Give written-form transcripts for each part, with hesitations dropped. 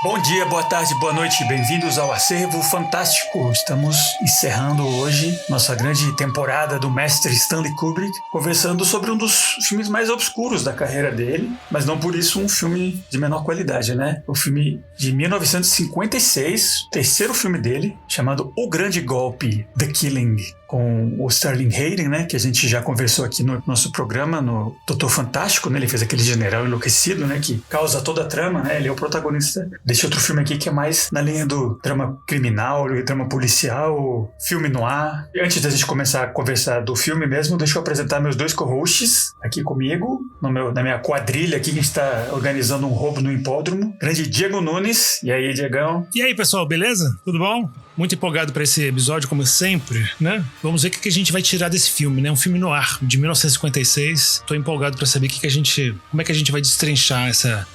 Bom dia, boa tarde, boa noite, bem-vindos ao Acervo Fantástico. Estamos encerrando hoje nossa grande temporada do mestre Stanley Kubrick, conversando sobre um dos filmes mais obscuros da carreira dele, mas não por isso um filme de menor qualidade, né? O filme de 1956, o terceiro filme dele, chamado O Grande Golpe, The Killing, com o Sterling Hayden, né, que a gente já conversou aqui no nosso programa, no Doutor Fantástico, né, ele fez aquele general enlouquecido, né, que causa toda a trama, né, ele é o protagonista desse outro filme aqui que é mais na linha do drama criminal, drama policial, filme noir. E antes da gente começar a conversar do filme mesmo, deixa eu apresentar meus dois co-hosts aqui comigo, na minha quadrilha aqui, que a gente está organizando um roubo no hipódromo. Grande Diego Nunes. E aí, Diegão? E aí, pessoal, beleza? Tudo bom? Muito empolgado para esse episódio, como sempre, né? Vamos ver o que a gente vai tirar desse filme, né? Um filme noir, de 1956. Tô empolgado para saber como é que a gente vai destrinchar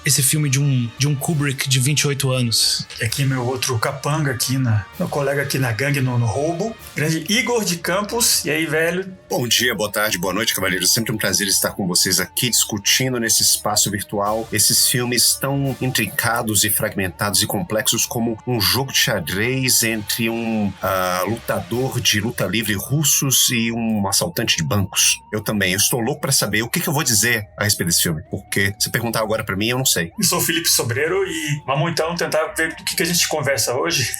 esse filme de um Kubrick de 28 anos. E aqui meu outro capanga aqui, meu colega aqui na gangue no roubo, grande Igor de Campos. E aí, velho? Bom dia, boa tarde, boa noite, cavaleiros. Sempre um prazer estar com vocês aqui discutindo nesse espaço virtual esses filmes tão intrincados e fragmentados e complexos como um jogo de xadrez entre um lutador de luta livre russos e um assaltante de bancos. Eu estou louco pra saber o que eu vou dizer a respeito desse filme, porque se perguntar agora pra mim, eu não sei. Eu sou o Felipe Sobreiro e vamos então tentar ver do que a gente conversa hoje.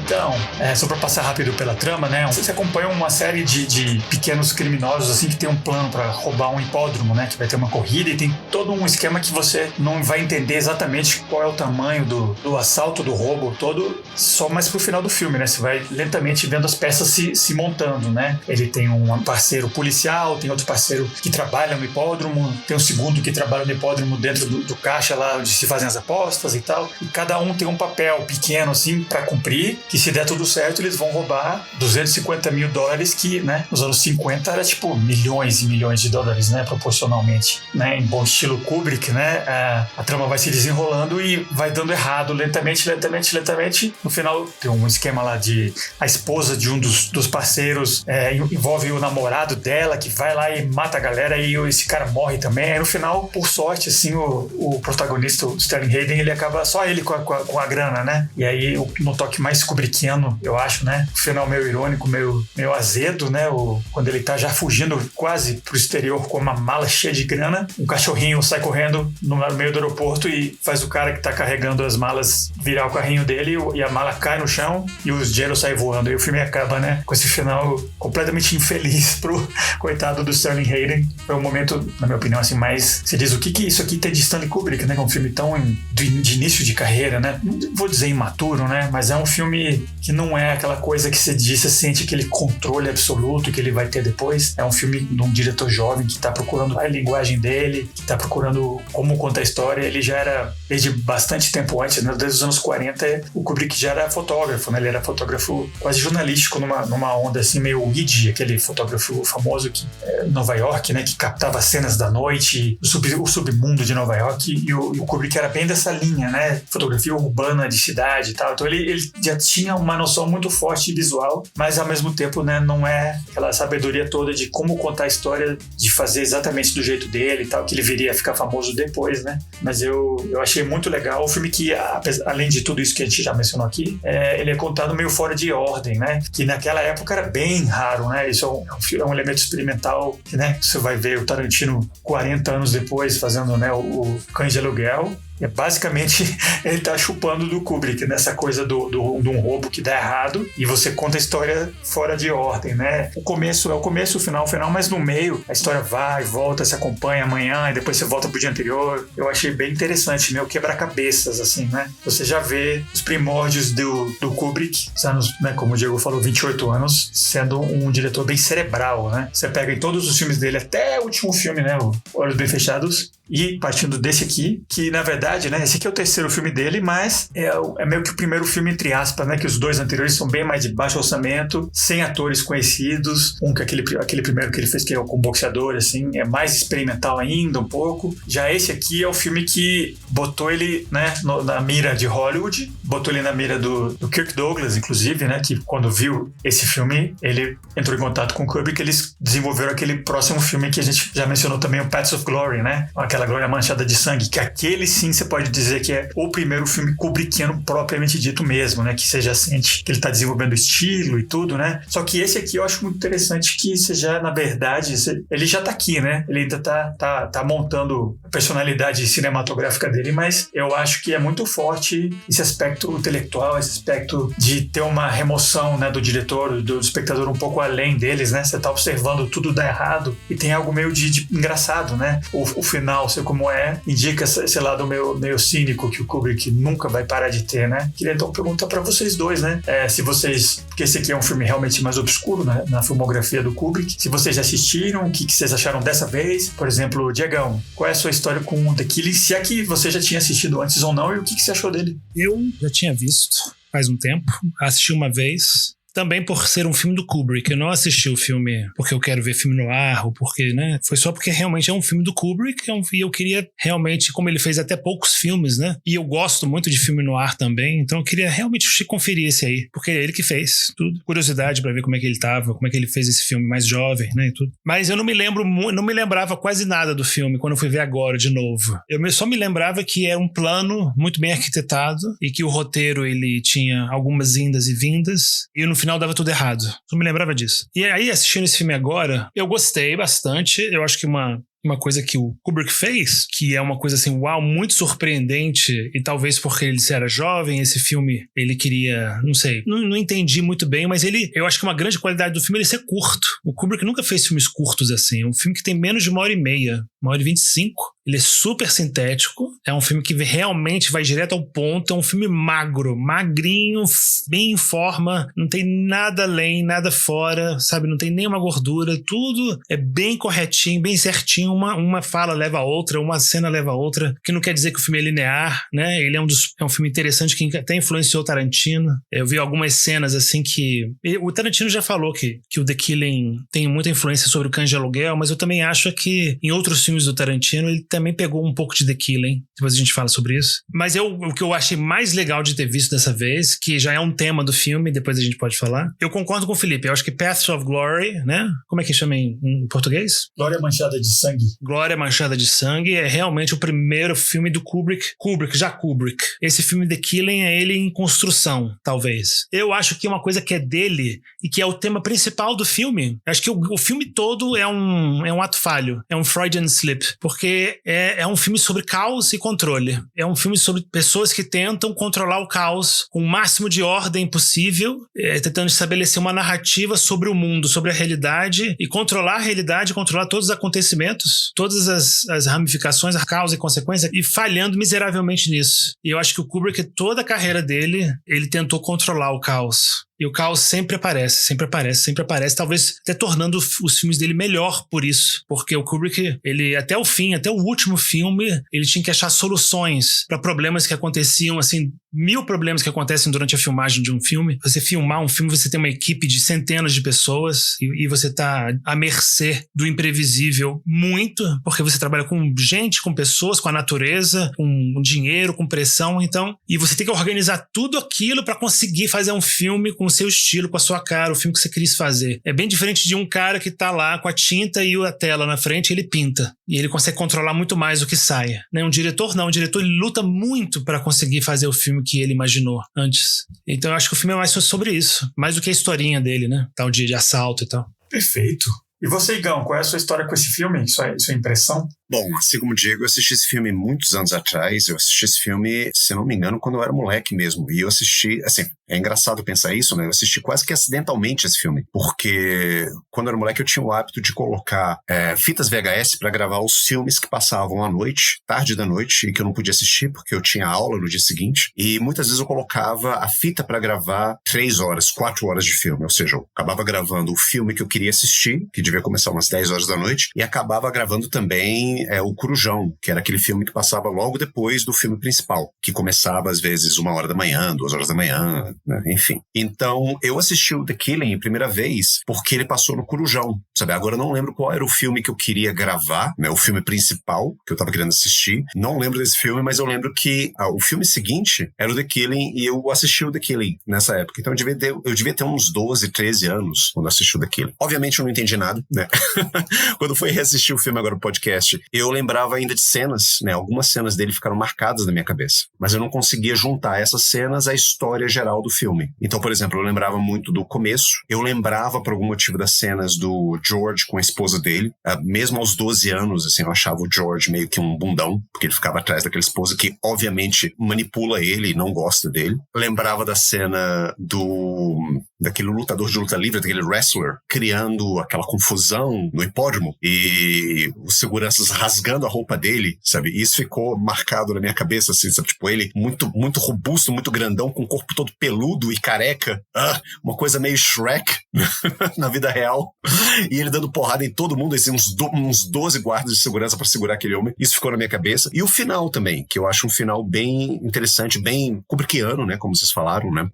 Então, só pra passar rápido pela trama, né? Você acompanha uma série de pequenos criminosos, assim, que tem um plano pra roubar um hipódromo, né? Que vai ter uma corrida e tem todo um esquema que você não vai entender exatamente qual é o tamanho do assalto, do roubo todo, só mais pro final do filme, né? Você vai lentamente vendo as peças se montando, né? Ele tem um parceiro policial, tem outro parceiro que trabalha no hipódromo, tem um segundo que trabalha no hipódromo dentro do caixa lá onde se fazem as apostas e tal. E cada um tem um papel pequeno, assim, pra cumprir, que se der tudo certo, eles vão roubar $250 mil, que, né, nos anos 50 era tipo milhões e milhões de dólares, né, proporcionalmente, né, em bom estilo Kubrick, né, a trama vai se desenrolando e vai dando errado lentamente. No final tem um esquema lá de a esposa de um dos parceiros envolve o namorado dela, que vai lá e mata a galera e esse cara morre também. Aí no final, por sorte, assim, o protagonista, o Sterling Hayden, ele acaba só ele com a grana, né, e aí no toque mais kubrickiano, eu acho, né? O final meio irônico, meio azedo, né? Quando ele tá já fugindo quase pro exterior com uma mala cheia de grana, um cachorrinho sai correndo no meio do aeroporto e faz o cara que tá carregando as malas virar o carrinho dele e a mala cai no chão e os dinheiro sai voando. E o filme acaba, né? Com esse final completamente infeliz pro coitado do Sterling Hayden. Foi um momento, na minha opinião, assim, mais... Você diz, o que isso aqui tem de Stanley Kubrick, né? Que é um filme tão de início de carreira, né? Não vou dizer imaturo, né? Mas é um filme que não é aquela coisa que você diz, você sente aquele controle absoluto que ele vai ter depois. É um filme de um diretor jovem que tá procurando a linguagem dele, que tá procurando como contar a história. Ele já era, desde bastante tempo antes, né? Desde os anos 40, o Kubrick já era fotógrafo, né? Ele era fotógrafo quase jornalístico numa onda assim, meio Weed, aquele fotógrafo famoso que em Nova York, né? Que captava cenas da noite, o submundo de Nova York, e o Kubrick era bem dessa linha, né? Fotografia urbana de cidade e tal. Então ele já tinha uma noção muito forte visual, mas ao mesmo tempo, né, não é aquela sabedoria toda de como contar a história, de fazer exatamente do jeito dele e tal, que ele viria a ficar famoso depois, né? Mas eu achei muito legal o filme que, além de tudo isso que a gente já mencionou aqui, ele é contado meio fora de ordem, né? Que naquela época era bem raro, né? Isso é um elemento experimental que, né, você vai ver o Tarantino 40 anos depois fazendo, né, o Cães de Aluguel. Basicamente, ele tá chupando do Kubrick, nessa coisa de um roubo que dá errado e você conta a história fora de ordem, né? O começo, o final, mas no meio a história vai, volta, se acompanha amanhã e depois você volta pro dia anterior. Eu achei bem interessante, meio quebra-cabeças, assim, né? Você já vê os primórdios do Kubrick, anos, né, como o Diego falou, 28 anos, sendo um diretor bem cerebral, né? Você pega em todos os filmes dele, até o último filme, né, o Olhos Bem Fechados, e partindo desse aqui, que na verdade, né, esse aqui é o terceiro filme dele, mas é meio que o primeiro filme, entre aspas, né, que os dois anteriores são bem mais de baixo orçamento, sem atores conhecidos, que aquele primeiro que ele fez, que é com boxeador, assim, é mais experimental ainda, um pouco. Já esse aqui é o filme que botou ele, né, na mira de Hollywood, botou ele na mira do Kirk Douglas, inclusive, né? Que quando viu esse filme, ele entrou em contato com o Kubrick, eles desenvolveram aquele próximo filme que a gente já mencionou também, o Paths of Glory, né? Aquela glória manchada de sangue, que aquele sim você pode dizer que é o primeiro filme kubrickiano propriamente dito mesmo, né? Que você já sente que ele tá desenvolvendo estilo e tudo, né? Só que esse aqui eu acho muito interessante que você já, na verdade, ele já tá aqui, né? Ele ainda tá montando a personalidade cinematográfica dele, mas eu acho que é muito forte esse aspecto intelectual, esse aspecto de ter uma remoção, né, do diretor, do espectador um pouco além deles, né? Você tá observando tudo dar errado e tem algo meio de engraçado, né? O final, sei como é, indica esse lado meio cínico que o Kubrick nunca vai parar de ter, né? Queria então perguntar pra vocês dois, né? Se vocês... Porque esse aqui é um filme realmente mais obscuro, né, na filmografia do Kubrick. Se vocês já assistiram, o que vocês acharam dessa vez? Por exemplo, Diegão, qual é a sua história com The Killing? Se é que você já tinha assistido antes ou não, e o que você achou dele? Eu já tinha visto faz um tempo, assisti uma vez, também por ser um filme do Kubrick. Eu não assisti o filme porque eu quero ver filme no ar, ou porque, né? Foi só porque realmente é um filme do Kubrick, e eu queria realmente, como ele fez até poucos filmes, né? E eu gosto muito de filme no ar também, então eu queria realmente conferir esse aí, porque é ele que fez tudo. Curiosidade pra ver como é que ele tava, como é que ele fez esse filme mais jovem, né? E tudo. Mas eu não me lembrava quase nada do filme quando eu fui ver agora de novo. Eu só me lembrava que era um plano muito bem arquitetado e que o roteiro ele tinha algumas indas e vindas, e no final dava tudo errado. Não me lembrava disso. E aí, assistindo esse filme agora, eu gostei bastante. Eu acho que uma coisa que o Kubrick fez, que é uma coisa assim, uau, muito surpreendente, e talvez porque ele era jovem, esse filme, ele queria, não sei, não entendi muito bem, mas eu acho que uma grande qualidade do filme é ele ser curto. O Kubrick nunca fez filmes curtos assim, é um filme que tem menos de 1h30, 1h25. Ele é super sintético, é um filme que realmente vai direto ao ponto, é um filme magro, magrinho, bem em forma, não tem nada além, nada fora, sabe, não tem nenhuma gordura, tudo é bem corretinho, bem certinho, uma fala leva a outra, uma cena leva a outra, que não quer dizer que o filme é linear, né, ele é um filme interessante que até influenciou o Tarantino. Eu vi algumas cenas assim que... O Tarantino já falou que o The Killing tem muita influência sobre o Cães de Aluguel, mas eu também acho que em outros filmes do Tarantino ele também pegou um pouco de The Killing, depois a gente fala sobre isso. Mas o que eu achei mais legal de ter visto dessa vez, que já é um tema do filme, depois a gente pode falar, eu concordo com o Felipe, eu acho que Paths of Glory, né? Como é que chama em português? Glória Manchada de Sangue. Glória Manchada de Sangue é realmente o primeiro filme do Kubrick. Kubrick. Esse filme The Killing é ele em construção, talvez. Eu acho que é uma coisa que é dele e que é o tema principal do filme. Acho que o filme todo é um ato falho, é um Freudian slip, porque é um filme sobre caos e controle. É um filme sobre pessoas que tentam controlar o caos com o máximo de ordem possível, tentando estabelecer uma narrativa sobre o mundo, sobre a realidade, e controlar a realidade, controlar todos os acontecimentos, todas as ramificações, a causa e consequência, e falhando miseravelmente nisso. E eu acho que o Kubrick, toda a carreira dele, ele tentou controlar o caos. E o caos sempre aparece, talvez até tornando os filmes dele melhor por isso. Porque o Kubrick, ele até o fim, até o último filme, ele tinha que achar soluções para problemas que aconteciam, assim, 1000 problemas que acontecem durante a filmagem de um filme. Você filmar um filme, você tem uma equipe de centenas de pessoas e você tá à mercê do imprevisível muito, porque você trabalha com gente, com pessoas, com a natureza, com dinheiro, com pressão, então, e você tem que organizar tudo aquilo para conseguir fazer um filme com o seu estilo, com a sua cara, o filme que você quis fazer. É bem diferente de um cara que tá lá com a tinta e a tela na frente, ele pinta. E ele consegue controlar muito mais o que sai. Né? Um diretor não, ele luta muito para conseguir fazer o filme que ele imaginou antes. Então eu acho que o filme é mais sobre isso, mais do que a historinha dele, né? Tal de assalto e tal. Perfeito. E você, Igão, qual é a sua história com esse filme? Sua impressão? Bom, assim como o Diego, eu assisti esse filme muitos anos atrás. Eu assisti esse filme, se não me engano, quando eu era moleque mesmo. E eu assisti, assim, é engraçado pensar isso, né? Eu assisti quase que acidentalmente esse filme. Porque quando eu era moleque eu tinha o hábito de colocar fitas VHS para gravar os filmes que passavam à noite, tarde da noite, e que eu não podia assistir porque eu tinha aula no dia seguinte. E muitas vezes eu colocava a fita para gravar 3 horas, 4 horas de filme. Ou seja, eu acabava gravando o filme que eu queria assistir, que devia começar umas 10 horas da noite, e acabava gravando também o Corujão, que era aquele filme que passava logo depois do filme principal, que começava às vezes 1h da manhã, 2h da manhã, né? Enfim. Então, eu assisti o The Killing a primeira vez porque ele passou no Corujão. sabe? Agora eu não lembro qual era o filme que eu queria gravar, né? O filme principal que eu tava querendo assistir. Não lembro desse filme, mas eu lembro que o filme seguinte era o The Killing e eu assisti o The Killing nessa época. Então eu devia ter uns 12, 13 anos quando assisti o The Killing. Obviamente eu não entendi nada, né? Quando fui reassistir o filme agora no podcast, eu lembrava ainda de cenas, né? Algumas cenas dele ficaram marcadas na minha cabeça, mas eu não conseguia juntar essas cenas à história geral do filme. Então, por exemplo, eu lembrava muito do começo, eu lembrava por algum motivo das cenas do George com a esposa dele, mesmo aos 12 anos, assim, eu achava o George meio que um bundão, porque ele ficava atrás daquela esposa que obviamente manipula ele e não gosta dele. Lembrava da cena daquele lutador de luta livre, daquele wrestler, criando aquela confusão no hipódromo e os seguranças rasgando a roupa dele, sabe? E isso ficou marcado na minha cabeça, assim, sabe? Tipo, ele muito, muito robusto, muito grandão, com o corpo todo peludo e careca. Uma coisa meio Shrek na vida real. E ele dando porrada em todo mundo, assim, uns 12 guardas de segurança pra segurar aquele homem. Isso ficou na minha cabeça. E o final também, que eu acho um final bem interessante, bem kubrickiano, né? Como vocês falaram, né?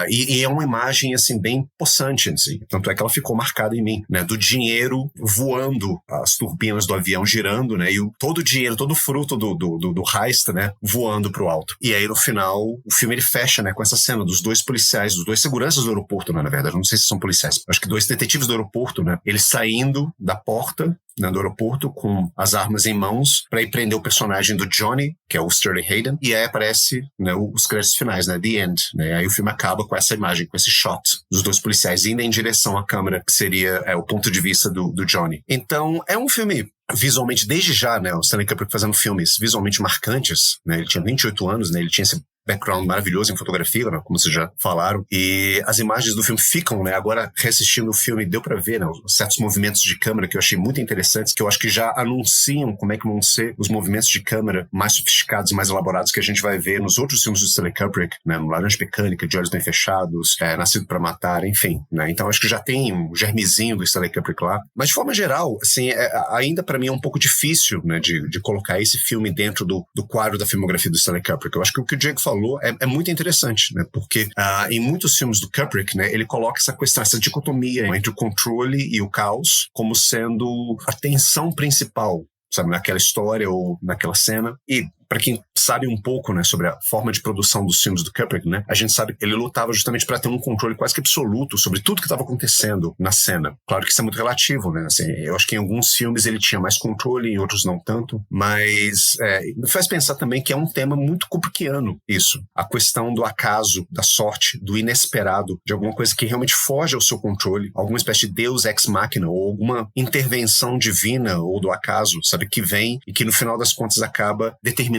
E é uma imagem, assim, bem possante, assim. Tanto é que ela ficou marcada em mim, né? Do dinheiro voando, as turbinas do avião girando, né? E todo o dinheiro, todo o fruto do heist, né? Voando pro alto. E aí, no final, o filme ele fecha, né? Com essa cena dos dois policiais, dos dois seguranças do aeroporto, né? Na verdade, não sei se são policiais. Acho que dois detetives do aeroporto, né? Eles saindo da porta, né, do aeroporto com as armas em mãos para ir prender o personagem do Johnny, que é o Sterling Hayden, e aí aparece, né, os créditos finais, né, The End, né, aí o filme acaba com essa imagem, com esse shot dos dois policiais indo em direção à câmera, que seria o ponto de vista do Johnny. Então, é um filme visualmente, desde já, né, o Stanley Kubrick fazendo filmes visualmente marcantes, né, ele tinha 28 anos, né, ele tinha esse background maravilhoso em fotografia, né, como vocês já falaram, e as imagens do filme ficam, né, agora reassistindo o filme deu pra ver, né, certos movimentos de câmera que eu achei muito interessantes, que eu acho que já anunciam como é que vão ser os movimentos de câmera mais sofisticados, mais elaborados que a gente vai ver nos outros filmes do Stanley Kubrick, né, no Laranja Mecânica, De Olhos Bem Fechados, Nascido pra Matar, enfim, né, então acho que já tem um germezinho do Stanley Kubrick lá, mas de forma geral, assim, ainda pra mim é um pouco difícil, né, de colocar esse filme dentro do quadro da filmografia do Stanley Kubrick. Eu acho que o que o Diego falou é muito interessante, né? Porque em muitos filmes do Kubrick, né, ele coloca essa questão, essa dicotomia entre o controle e o caos como sendo a tensão principal, sabe, naquela história ou naquela cena. E para quem sabe um pouco, né, sobre a forma de produção dos filmes do Kubrick, né, a gente sabe que ele lutava justamente para ter um controle quase que absoluto sobre tudo que estava acontecendo na cena. Claro que isso é muito relativo, né, assim, eu acho que em alguns filmes ele tinha mais controle, em outros não tanto, mas me faz pensar também que é um tema muito kubrickiano isso, a questão do acaso, da sorte, do inesperado, de alguma coisa que realmente foge ao seu controle, alguma espécie de Deus ex machina, ou alguma intervenção divina ou do acaso, sabe, que vem e que no final das contas acaba determinando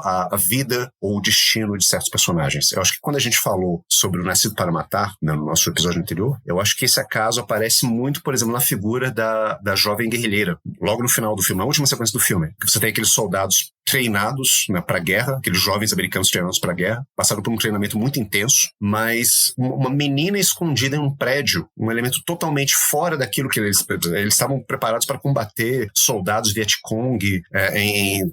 a vida ou o destino de certos personagens. Eu acho que quando a gente falou sobre o Nascido para Matar, né, no nosso episódio anterior, eu acho que esse acaso aparece muito, por exemplo, na figura da jovem guerrilheira. Logo no final do filme, na última sequência do filme, que você tem aqueles soldados treinados, né, para a guerra, aqueles jovens americanos treinados para a guerra, passaram por um treinamento muito intenso, mas uma menina escondida em um prédio, um elemento totalmente fora daquilo que eles estavam preparados para combater soldados Vietcong em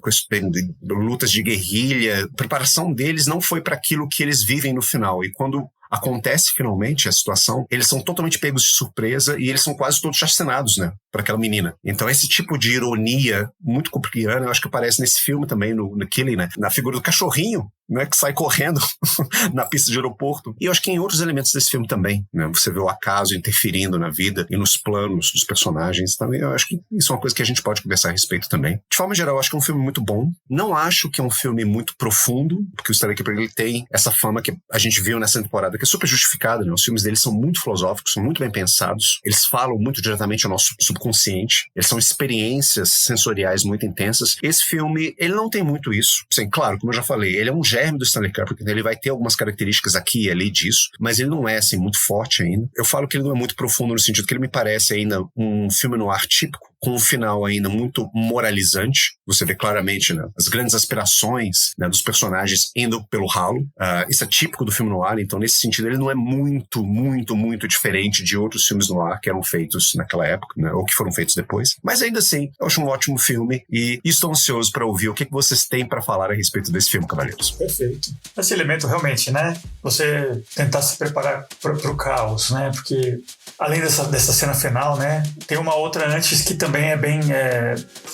lutas de guerrilha. A preparação deles não foi para aquilo que eles vivem no final. E quando acontece finalmente a situação, eles são totalmente pegos de surpresa e eles são quase todos chacinados, né, para aquela menina. Então esse tipo de ironia muito kubrickiana, eu acho que aparece nesse filme também, no Killing, né, na figura do cachorrinho, né, que sai correndo na pista de aeroporto. E eu acho que em outros elementos desse filme também, né, você vê o acaso interferindo na vida e nos planos dos personagens também. Eu acho que isso é uma coisa que a gente pode conversar a respeito também. De forma geral, eu acho que é um filme muito bom. Não acho que é um filme muito profundo, porque o Stanley Kubrick ele tem essa fama que a gente viu nessa temporada, que é super justificada, né? Os filmes deles são muito filosóficos, são muito bem pensados, eles falam muito diretamente ao nosso subconsciente, eles são experiências sensoriais muito intensas. Esse filme, ele não tem muito isso. Sim, claro, como eu já falei, ele é um germe do Stanley Kubrick, ele vai ter algumas características aqui e ali disso, mas ele não é, assim, muito forte ainda. Eu falo que ele não é muito profundo no sentido que ele me parece ainda um filme noir típico, com um final ainda muito moralizante. Você vê claramente, né, as grandes aspirações, né, dos personagens indo pelo ralo. Isso é típico do filme noir, então nesse sentido ele não é muito, muito, muito diferente de outros filmes noir que eram feitos naquela época, né, ou que foram feitos depois. Mas ainda assim, eu acho um ótimo filme e estou ansioso para ouvir o que vocês têm para falar a respeito desse filme, Cavaleiros. Perfeito. Esse elemento realmente, né, você tentar se preparar para o caos, né, porque além dessa cena final, né, tem uma outra antes que também é bem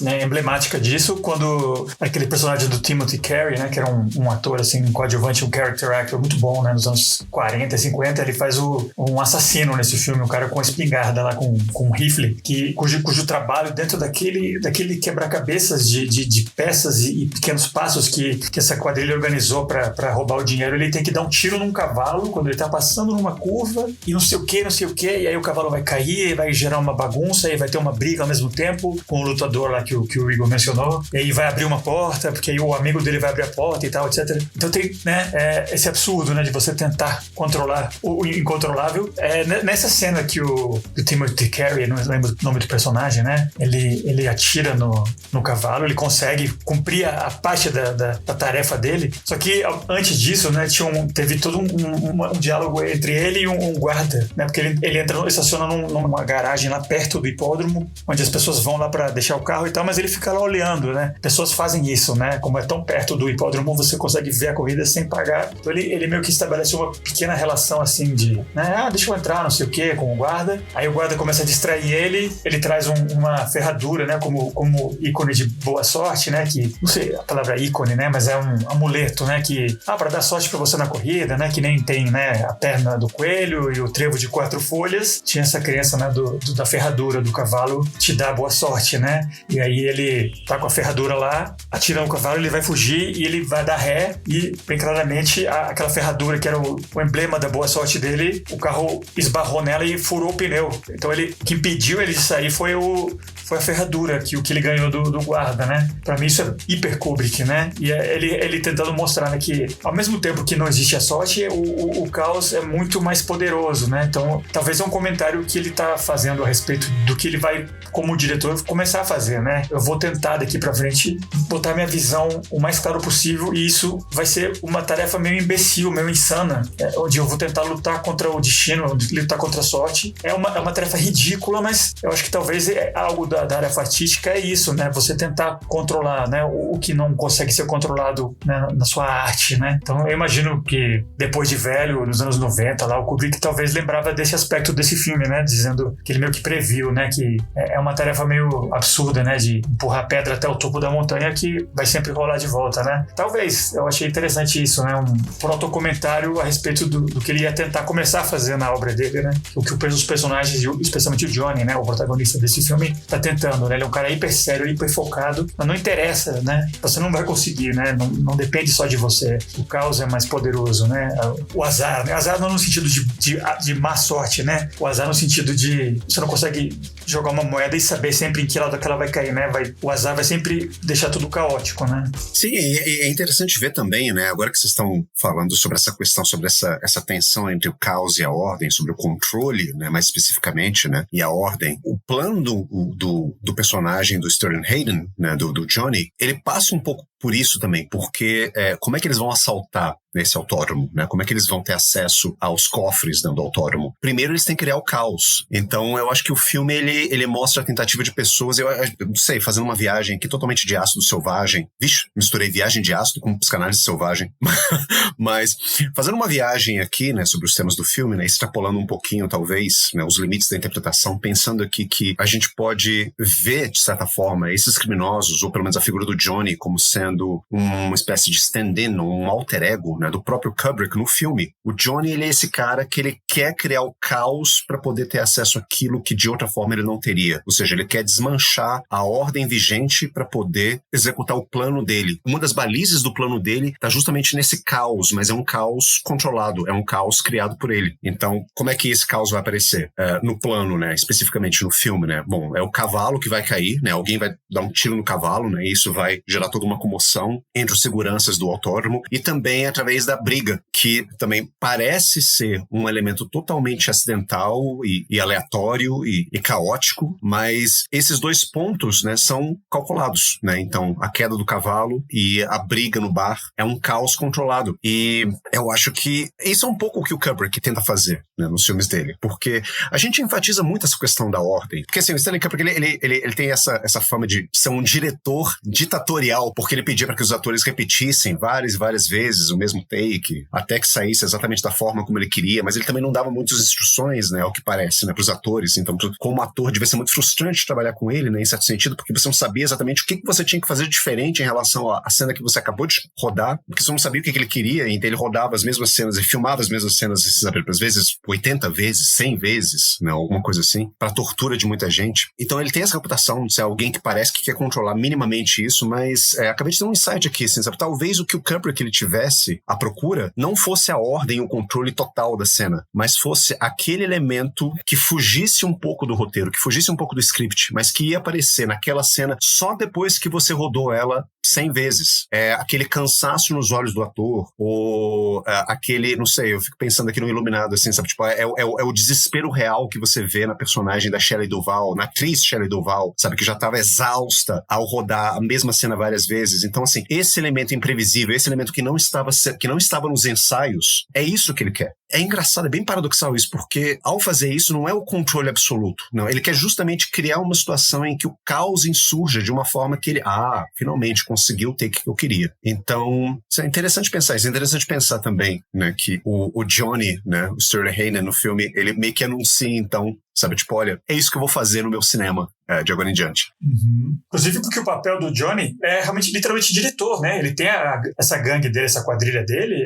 né, emblemática disso, quando aquele personagem do Timothy Carey, né, que era um ator assim, um coadjuvante, um character actor muito bom, né, nos anos 40 e 50, ele faz um assassino nesse filme, um cara com espingarda lá, com um rifle, cujo trabalho dentro daquele quebra-cabeças de peças e pequenos passos que essa quadrilha organizou para roubar o dinheiro, ele tem que dar um tiro num cavalo quando ele tá passando numa curva e não sei o que, e aí o cavalo vai cair, vai gerar uma bagunça, e vai ter uma briga ao mesmo tempo com o lutador lá que o Igor mencionou, e aí vai abrir uma porta, porque aí o amigo dele vai abrir a porta e tal, etc. Então tem, né, esse absurdo, né, de você tentar controlar o incontrolável. Nessa cena que o Timothy Carey, não lembro o nome do personagem, né, ele atira no cavalo, ele consegue cumprir a parte da tarefa dele, só que antes disso, né, teve todo um diálogo entre ele e um guarda, né, porque ele estaciona numa garagem lá perto do hipódromo, onde as pessoas vão lá para deixar o carro e tal, mas ele fica lá olhando, né, pessoas fazem isso, né, como é tão perto do hipódromo, você consegue ver a corrida sem pagar, então ele meio que estabelece uma pequena relação assim de, né, deixa eu entrar, não sei o que, com o guarda, aí o guarda começa a distrair ele traz uma ferradura, né, como ícone de boa sorte, né, que, não sei a palavra ícone, né, mas é um amuleto, né, que, para dar sorte pra você na corrida, né, que nem tem, né, a perna do coelho e o trevo de 4 folhas, tinha essa crença, né, da ferradura do cavalo te dá boa sorte, né, e aí ele tá com a ferradura lá, atira no cavalo, ele vai fugir e ele vai dar ré e, bem claramente, aquela ferradura que era o emblema da boa sorte dele, o carro esbarrou nela e furou o pneu, então o que impediu ele de sair foi a ferradura, o que ele ganhou do guarda, né? Pra mim isso é hiper Kubrick, né? E ele tentando mostrar, né, que ao mesmo tempo que não existe a sorte, o caos é muito mais poderoso, né? Então, talvez é um comentário que ele tá fazendo a respeito do que ele vai, como diretor, começar a fazer, né? Eu vou tentar daqui pra frente botar minha visão o mais claro possível, e isso vai ser uma tarefa meio imbecil, meio insana, onde eu vou tentar lutar contra o destino, lutar contra a sorte. É uma tarefa ridícula, mas eu acho que talvez algo da área artística é isso, né? Você tentar controlar, né, o que não consegue ser controlado, né, na sua arte, né? Então eu imagino que depois de velho, nos anos 90, lá, o Kubrick talvez lembrava desse aspecto desse filme, né? Dizendo que ele meio que previu, né? Que é uma tarefa meio absurda, né? De empurrar a pedra até o topo da montanha que vai sempre rolar de volta, né? Talvez, eu achei interessante isso, né? Um protocomentário a respeito do que ele ia tentar começar a fazer na obra dele, né? O que os personagens, especialmente o Johnny, né? O protagonista desse filme, tá tentando, né? Ele é um cara hiper sério, hiper focado, mas não interessa, né? Você não vai conseguir, né? Não depende só de você. O caos é mais poderoso, né? O azar, né? Azar não no sentido de má sorte, né? O azar no sentido de você não consegue jogar uma moeda e saber sempre em que lado que ela vai cair, né? O azar vai sempre deixar tudo caótico, né? Sim, é interessante ver também, né? Agora que vocês estão falando sobre essa questão, sobre essa tensão entre o caos e a ordem, sobre o controle, né? Mais especificamente, né? E a ordem. O plano do personagem do Sterling Hayden, né? Do Johnny, ele passa um pouco por isso também, porque como é que eles vão assaltar nesse autódromo, né? Como é que eles vão ter acesso aos cofres dentro do autódromo? Primeiro eles têm que criar o caos. Então eu acho que o filme ele mostra a tentativa de pessoas, eu não sei, fazendo uma viagem aqui totalmente de ácido selvagem. Vixe, misturei viagem de ácido com psicanálise selvagem. Mas fazendo uma viagem aqui, né, sobre os temas do filme, né, extrapolando um pouquinho talvez, né, os limites da interpretação, pensando aqui que a gente pode ver, de certa forma, esses criminosos, ou pelo menos a figura do Johnny, como sendo uma espécie de stand-in, um alter ego, né, do próprio Kubrick no filme. O Johnny, ele é esse cara que ele quer criar o caos para poder ter acesso àquilo que de outra forma ele não teria. Ou seja, ele quer desmanchar a ordem vigente para poder executar o plano dele. Uma das balizas do plano dele está justamente nesse caos, mas é um caos controlado, é um caos criado por ele. Então, como é que esse caos vai aparecer? No plano, né, especificamente no filme, né? Bom, é o cavalo que vai cair, né? Alguém vai dar um tiro no cavalo, né? E isso vai gerar toda uma comoção entre os seguranças do autódromo, e também através da briga, que também parece ser um elemento totalmente acidental e aleatório e caótico, mas esses dois pontos, né, são calculados, né? Então, a queda do cavalo e a briga no bar é um caos controlado. E eu acho que isso é um pouco o que o Kubrick tenta fazer, né, nos filmes dele, porque a gente enfatiza muito essa questão da ordem. Porque assim, o Stanley Kubrick, ele tem essa fama de ser um diretor ditatorial, porque ele pedia para que os atores repetissem várias e várias vezes o mesmo mesmo take, até que saísse exatamente da forma como ele queria, mas ele também não dava muitas instruções, né, ao que parece, né, pros atores. Então, como ator, devia ser muito frustrante trabalhar com ele, né, em certo sentido, porque você não sabia exatamente o que você tinha que fazer diferente em relação à cena que você acabou de rodar, porque você não sabia o que ele queria, então ele rodava as mesmas cenas e filmava as mesmas cenas, às vezes 80 vezes, 100 vezes, né, alguma coisa assim, pra tortura de muita gente. Então ele tem essa reputação de ser alguém que parece que quer controlar minimamente isso, mas acabei de ter um insight aqui, assim, sabe? Talvez o que o Kubrick ele tivesse à procura não fosse a ordem e o controle total da cena, mas fosse aquele elemento que fugisse um pouco do roteiro, que fugisse um pouco do script, mas que ia aparecer naquela cena só depois que você rodou ela 100 vezes. Aquele cansaço nos olhos do ator, ou aquele, não sei, eu fico pensando aqui no Iluminado, assim, sabe? Tipo, é o desespero real que você vê na personagem da Shelley Duvall, na atriz Shelley Duvall, sabe? Que já estava exausta ao rodar a mesma cena várias vezes. Então, assim, esse elemento imprevisível, esse elemento que não estava nos ensaios, é isso que ele quer. É engraçado, é bem paradoxal isso, porque ao fazer isso não é o controle absoluto, não. Ele quer justamente criar uma situação em que o caos insurja de uma forma que ele, finalmente conseguiu o take que eu queria. Então, isso é interessante pensar. Isso é interessante pensar também, né, que o Johnny, né, o Sterling Hayden no filme, ele meio que anuncia, então, sabe, tipo, olha, é isso que eu vou fazer no meu cinema de agora em diante. Uhum. Inclusive porque o papel do Johnny é realmente, literalmente, diretor, né? Ele tem essa gangue dele, essa quadrilha dele,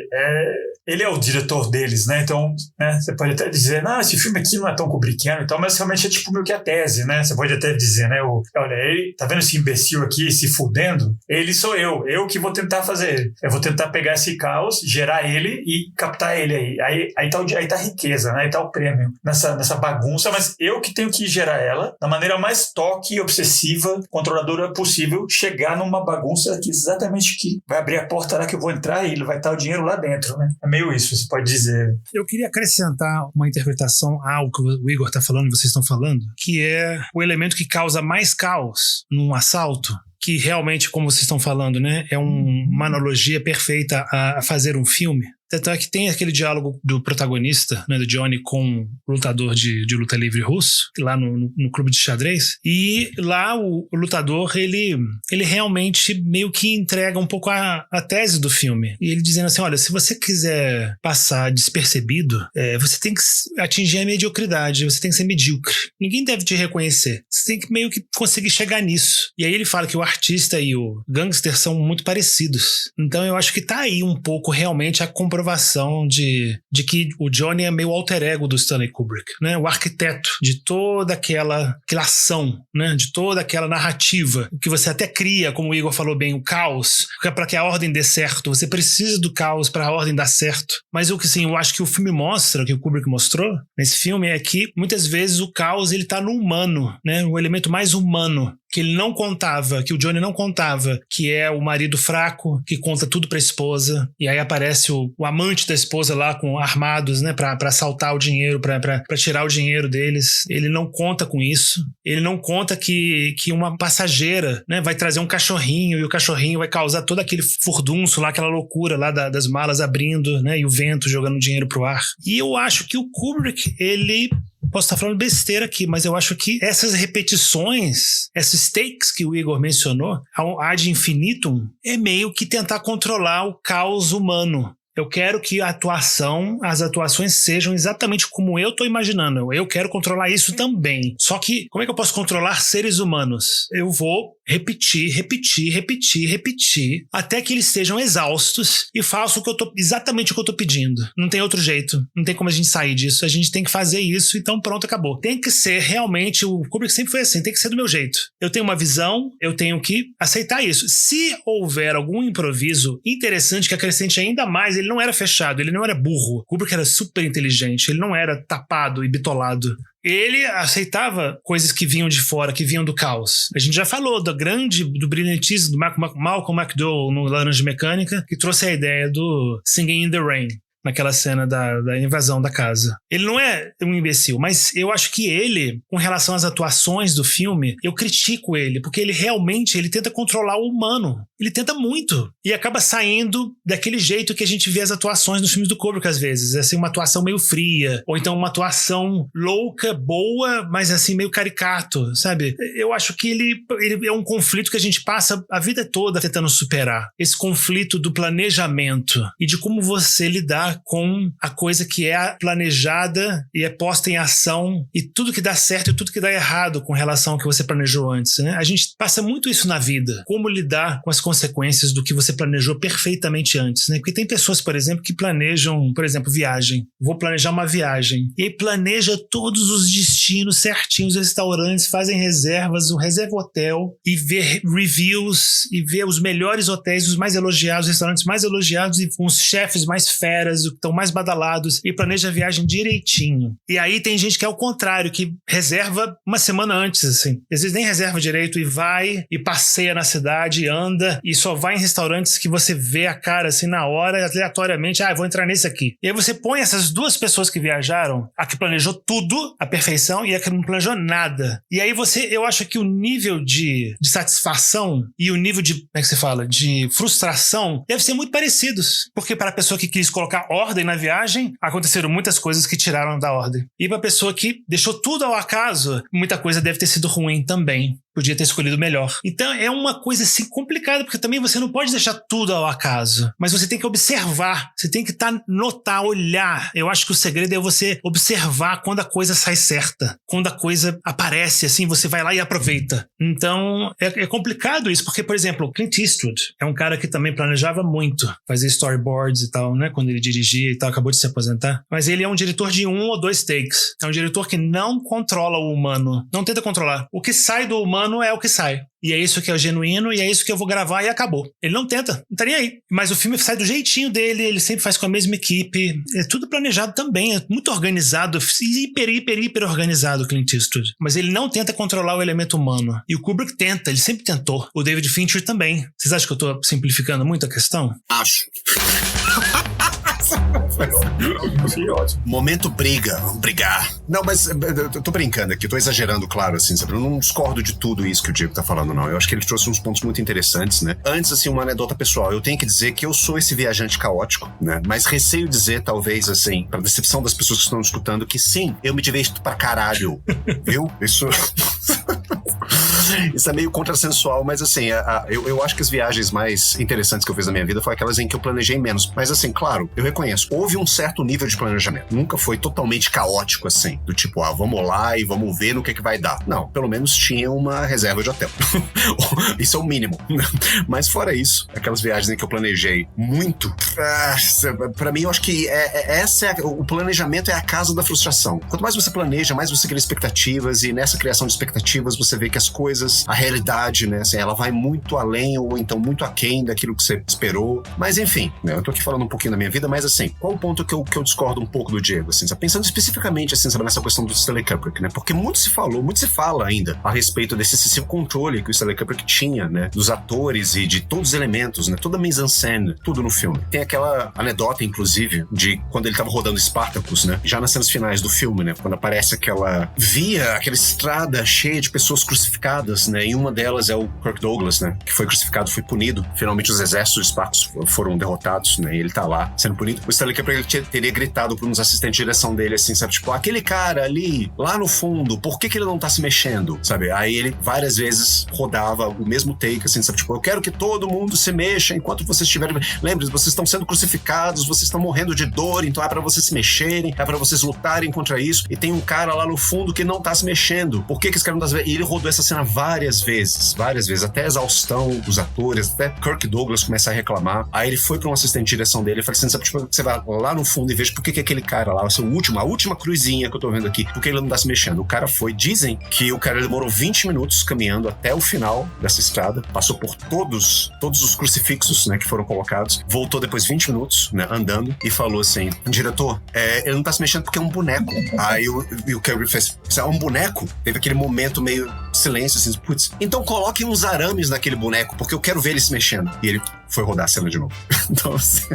ele é o diretor deles, né? Então, né, você pode até dizer, não, esse filme aqui não é tão kubrickiano e tal, mas realmente é tipo meio que a tese, né? Você pode até dizer, né? Olha, ele, tá vendo esse imbecil aqui se fudendo? Ele sou eu que vou tentar fazer ele. Eu vou tentar pegar esse caos, gerar ele e captar ele aí. Aí tá a riqueza, né? Aí tá o prêmio nessa bagunça, mas eu que tenho que gerar ela da maneira mais toque, obsessiva, controladora possível, chegar numa bagunça que exatamente que vai abrir a porta lá que eu vou entrar e vai estar o dinheiro lá dentro, né? É meio isso, você pode dizer. Eu queria acrescentar uma interpretação ao que o Igor está falando e vocês estão falando, que é o elemento que causa mais caos num assalto, que realmente, como vocês estão falando, né, é uma analogia perfeita a fazer um filme. Tanto é que tem aquele diálogo do protagonista, né, do Johnny, com o lutador de luta livre russo, lá no clube de xadrez. E lá o lutador, ele realmente meio que entrega um pouco a tese do filme. E ele dizendo assim, olha, se você quiser passar despercebido, você tem que atingir a mediocridade, você tem que ser medíocre. Ninguém deve te reconhecer. Você tem que meio que conseguir chegar nisso. E aí ele fala que o artista e o gangster são muito parecidos. Então eu acho que tá aí um pouco realmente a comprovação de que o Johnny é meio alter ego do Stanley Kubrick, né? O arquiteto de toda aquela ação, né? De toda aquela narrativa que você até cria, como o Igor falou bem, o caos, para que a ordem dê certo. Você precisa do caos para a ordem dar certo. Mas o que sim, eu acho que o filme mostra, que o Kubrick mostrou nesse filme, é que muitas vezes o caos ele tá no humano, né? O elemento mais humano que ele não contava, que o Johnny não contava, que é o marido fraco, que conta tudo pra esposa, e aí aparece o amante da esposa lá com armados, né, pra assaltar o dinheiro, pra tirar o dinheiro deles. Ele não conta com isso. Ele não conta que uma passageira, né, vai trazer um cachorrinho, e o cachorrinho vai causar todo aquele furdunço lá, aquela loucura lá das malas abrindo, né, e o vento jogando dinheiro pro ar. E eu acho que o Kubrick, ele... Posso estar falando besteira aqui, mas eu acho que essas repetições, esses takes que o Igor mencionou, ad infinitum, é meio que tentar controlar o caos humano. Eu quero que as atuações sejam exatamente como eu estou imaginando. Eu quero controlar isso também. Só que, como é que eu posso controlar seres humanos? Eu vou repetir, até que eles estejam exaustos e façam exatamente o que eu estou pedindo. Não tem outro jeito. Não tem como a gente sair disso. A gente tem que fazer isso, então pronto, acabou. Tem que ser realmente, o Kubrick sempre foi assim, tem que ser do meu jeito. Eu tenho uma visão, eu tenho que aceitar isso. Se houver algum improviso interessante que acrescente ainda mais, ele não era fechado, ele não era burro. O Kubrick era super inteligente, ele não era tapado e bitolado. Ele aceitava coisas que vinham de fora, que vinham do caos. A gente já falou do brilhantismo do Malcolm McDowell no Laranja Mecânica, que trouxe a ideia do Singing in the Rain. naquela cena da invasão da casa. Ele não é um imbecil, mas eu acho que ele, com relação às atuações do filme, eu critico ele, porque ele realmente tenta controlar o humano. Ele tenta muito. E acaba saindo daquele jeito que a gente vê as atuações nos filmes do Kubrick, às vezes. Assim, uma atuação meio fria, ou então uma atuação louca, boa, mas assim, meio caricato, sabe? Eu acho que ele é um conflito que a gente passa a vida toda tentando superar. Esse conflito do planejamento e de como você lidar com a coisa que é planejada e é posta em ação, e tudo que dá certo e tudo que dá errado com relação ao que você planejou antes, né? A gente passa muito isso na vida. Como lidar com as consequências do que você planejou perfeitamente antes, né? Porque tem pessoas, por exemplo, que planejam, por exemplo, viagem. Vou planejar uma viagem. E aí planeja todos os destinos certinhos, restaurantes, fazem reservas, reserva hotel e vê reviews e vê os melhores hotéis, os mais elogiados, os restaurantes mais elogiados e com os chefes mais feras, que estão mais badalados, e planeja a viagem direitinho. E aí tem gente que é o contrário, que reserva uma semana antes, assim. Às vezes nem reserva direito e vai e passeia na cidade, anda e só vai em restaurantes que você vê a cara assim na hora, aleatoriamente, vou entrar nesse aqui. E aí você põe essas duas pessoas que viajaram, a que planejou tudo, a perfeição, e a que não planejou nada. E aí eu acho que o nível de satisfação e o nível de, como é que se fala, de frustração deve ser muito parecidos. Porque para a pessoa que quis colocar ordem na viagem, aconteceram muitas coisas que tiraram da ordem. E para a pessoa que deixou tudo ao acaso, muita coisa deve ter sido ruim também. Podia ter escolhido melhor. Então é uma coisa assim complicada, porque também você não pode deixar tudo ao acaso, mas você tem que observar, você tem que notar, olhar. Eu acho que o segredo é você observar quando a coisa sai certa, quando a coisa aparece assim, você vai lá e aproveita. Então é complicado isso, porque, por exemplo, o Clint Eastwood é um cara que também planejava muito, fazia storyboards e tal, né, quando ele dirigia e tal, acabou de se aposentar, mas ele é um diretor de 1 ou 2 takes, é um diretor que não controla o humano, não tenta controlar. O que sai do humano é o que sai. E é isso que é o genuíno, e é isso que eu vou gravar e acabou. Ele não tenta, não tá nem aí. Mas o filme sai do jeitinho dele, ele sempre faz com a mesma equipe. É tudo planejado também, é muito organizado, hiper organizado o Clint Eastwood. Mas ele não tenta controlar o elemento humano. E o Kubrick tenta, ele sempre tentou. O David Fincher também. Vocês acham que eu tô simplificando muito a questão? Acho. Ótimo. Momento brigar. Não, mas eu tô brincando aqui, tô exagerando, claro, assim, sabe? Eu não discordo de tudo isso que o Diego tá falando, não. Eu acho que ele trouxe uns pontos muito interessantes, né? Antes, assim, uma anedota pessoal. Eu tenho que dizer que eu sou esse viajante caótico, né? Mas receio dizer, talvez, assim, pra decepção das pessoas que estão escutando, que sim, eu me diverto pra caralho. Viu? Isso é meio contrassensual, mas assim, eu acho que as viagens mais interessantes que eu fiz na minha vida foi aquelas em que eu planejei menos. Mas assim, claro, eu reconheço, houve um certo nível de planejamento. Nunca foi totalmente caótico assim, do tipo, vamos lá e vamos ver no que vai dar. Não, pelo menos tinha uma reserva de hotel. Isso é o mínimo. Mas fora isso, aquelas viagens em que eu planejei muito, pra mim eu acho que o planejamento é a casa da frustração. Quanto mais você planeja, mais você cria expectativas, e nessa criação de expectativas você vê que as coisas, a realidade, né, assim, ela vai muito além ou então muito aquém daquilo que você esperou. Mas enfim, né, eu tô aqui falando um pouquinho da minha vida, mas assim, qual o ponto que eu discordo um pouco do Diego, assim, sabe? Pensando especificamente, assim, sabe, nessa questão do Stanley Kubrick, né, porque muito se fala ainda a respeito desse excessivo controle que o Stanley Kubrick tinha, né, dos atores e de todos os elementos, né, toda a mise-en-scène, tudo no filme. Tem aquela anedota, inclusive, de quando ele tava rodando Spartacus, né, já nas cenas finais do filme, né, quando aparece aquela estrada cheia de pessoas crucificadas, né, e uma delas é o Kirk Douglas, né, que foi crucificado, foi punido. Finalmente os exércitos de Spartacus foram derrotados, né, e ele tá lá sendo punido. O Stanley Kubrick teria gritado para uns assistentes de direção dele, assim, sabe, tipo, aquele cara ali, lá no fundo, por que ele não tá se mexendo, sabe? Aí ele várias vezes rodava o mesmo take, assim, sabe, tipo, eu quero que todo mundo se mexa enquanto vocês estiverem... Lembre-se, vocês estão sendo crucificados, vocês estão morrendo de dor, então é pra vocês se mexerem, é pra vocês lutarem contra isso, e tem um cara lá no fundo que não tá se mexendo. Por que esse cara não tá se mexendo? E ele rodou essa cena várias vezes, até a exaustão dos atores, até Kirk Douglas começar a reclamar. Aí ele foi pra um assistente de direção dele e falou assim, sabe, tipo, você vai lá no fundo e veja por que aquele cara lá, a última cruzinha que eu tô vendo aqui, por que ele não tá se mexendo? O cara dizem que o cara demorou 20 minutos caminhando até o final dessa estrada, passou por todos os crucifixos, né, que foram colocados, voltou depois 20 minutos, né, andando, e falou assim, diretor, ele não tá se mexendo porque é um boneco. Aí o Kubrick fez, é um boneco? Teve aquele momento meio silêncio, assim, putz, então coloquem uns arames naquele boneco, porque eu quero ver ele se mexendo. E ele foi rodar a cena de novo. Então, assim,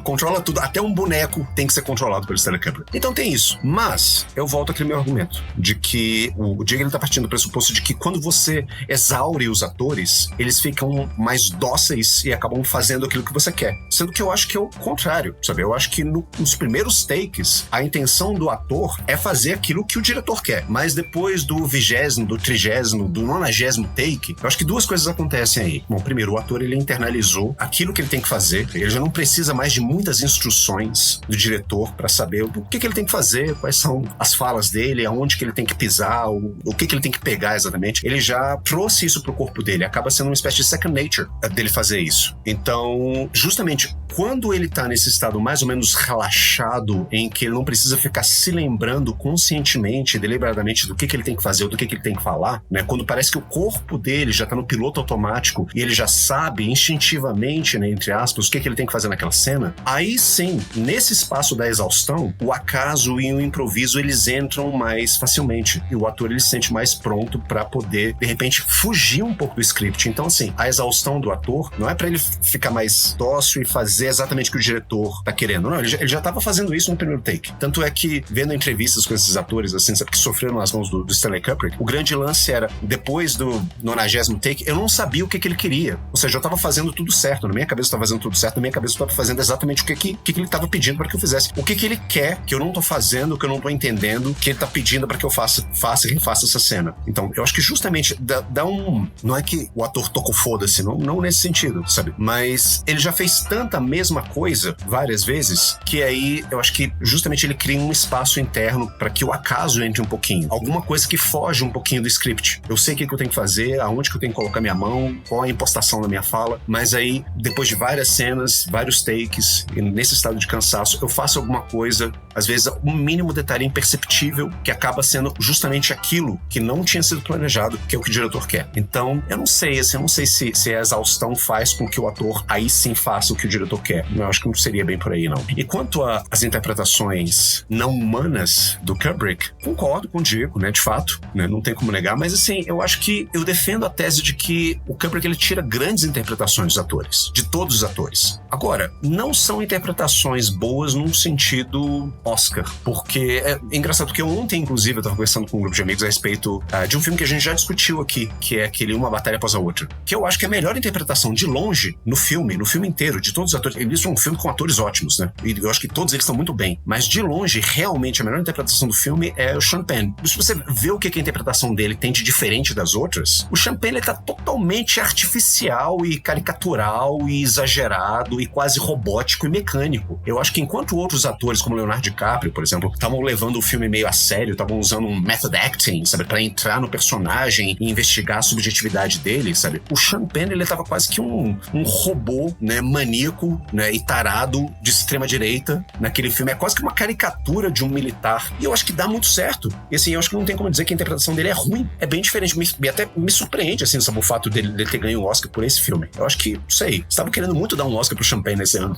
controla tudo. Até um boneco tem que ser controlado pelo Stanley Kubrick. Então tem isso. Mas eu volto àquele meu argumento de que o Diego, ele tá partindo do pressuposto de que quando você exaure os atores, eles ficam mais dóceis e acabam fazendo aquilo que você quer. Sendo que eu acho que é o contrário, sabe? Eu acho que nos primeiros takes, a intenção do ator é fazer aquilo que o diretor quer. Mas depois do 20º, do 30º, do 90º take, eu acho que duas coisas acontecem aí. Bom, primeiro, o ator, ele internalizou aquilo que ele tem que fazer. Ele já não precisa mais de muitas instruções do diretor para saber o que ele tem que fazer, quais são as falas dele, aonde que ele tem que pisar, o que ele tem que pegar exatamente. Ele já trouxe isso pro corpo dele. Acaba sendo uma espécie de second nature dele fazer isso. Então, justamente, quando ele tá nesse estado mais ou menos relaxado, em que ele não precisa ficar se lembrando conscientemente, deliberadamente do que ele tem que fazer ou do que ele tem que falar, né? Quando parece que o corpo dele já tá no piloto automático e ele já sabe instintivamente, né, entre aspas, o que ele tem que fazer naquela cena, aí sim, nesse espaço da exaustão, o acaso e o improviso, eles entram mais facilmente. E o ator, ele se sente mais pronto pra poder, de repente, fugir um pouco do script. Então, assim, a exaustão do ator não é pra ele ficar mais dócil e fazer exatamente o que o diretor tá querendo. Não, ele já tava fazendo isso no primeiro take. Tanto é que, vendo entrevistas com esses atores, assim, sabe, que sofreram nas mãos do Stanley Kubrick, o grande lance era, depois do 90º take, eu não sabia o que ele queria. Ou seja, eu tava fazendo tudo certo. Na minha cabeça eu tava fazendo tudo certo, na minha cabeça eu tava fazendo exatamente o que ele tava pedindo para que eu fizesse. O que ele quer, que eu não tô fazendo, que eu não tô entendendo, que ele tá pedindo para que eu faça e refaça essa cena. Então, eu acho que justamente dá um... Não é que o ator tocou foda-se, não nesse sentido, sabe? Mas ele já fez tanta mesma coisa várias vezes, que aí eu acho que justamente ele cria um espaço interno para que o acaso entre um pouquinho. Alguma coisa que foge um pouquinho do script. Eu sei o que eu tenho que fazer, aonde que eu tenho que colocar minha mão, qual a impostação da minha fala, mas aí, depois de várias cenas, vários takes, e nesse estado de cansaço, eu faço alguma coisa, às vezes um mínimo detalhe imperceptível, que acaba sendo justamente aquilo que não tinha sido planejado, que é o que o diretor quer. Então, eu não sei, assim, eu não sei se a exaustão faz com que o ator aí sim faça o que o diretor quer. Eu acho que não seria bem por aí, não. E quanto às interpretações não humanas do Kubrick, concordo com o Diego, né, de fato, né, não tem como negar, mas assim, eu acho que eu defendo a tese de que o Kubrick, ele tira grandes interpretações dos atores, de todos os atores. Agora, não são interpretações boas num sentido Oscar, porque é engraçado, porque ontem, inclusive, eu tava conversando com um grupo de amigos a respeito de um filme que a gente já discutiu aqui, que é aquele Uma Batalha Após a Outra, que eu acho que é a melhor interpretação de longe no filme inteiro, de todos os atores. Eles são um filme com atores ótimos, né? E eu acho que todos eles estão muito bem, mas de longe, realmente, a melhor interpretação do filme é o Sean Penn. Se você vê o que a interpretação dele tem de diferente das outras, o Sean Penn, ele tá totalmente artificial e caricatural e exagerado e quase robótico e mecânico. Eu acho que enquanto outros atores, como Leonardo DiCaprio, por exemplo, estavam levando o filme meio a sério, estavam usando um method acting, sabe, pra entrar no personagem e investigar a subjetividade dele, sabe, o Sean Penn, ele tava quase que um robô, né, maníaco, né, e tarado de extrema direita naquele filme. É quase que uma caricatura de um militar. E eu acho que dá muito certo. E assim, eu acho que não tem como dizer que a interpretação dele é ruim. É bem diferente. E até me surpreende, assim, sabe, o fato dele ter ganho o Oscar por esse filme. Eu acho que, não sei, estavam querendo muito dar um Oscar pro Sean Penn nesse ano.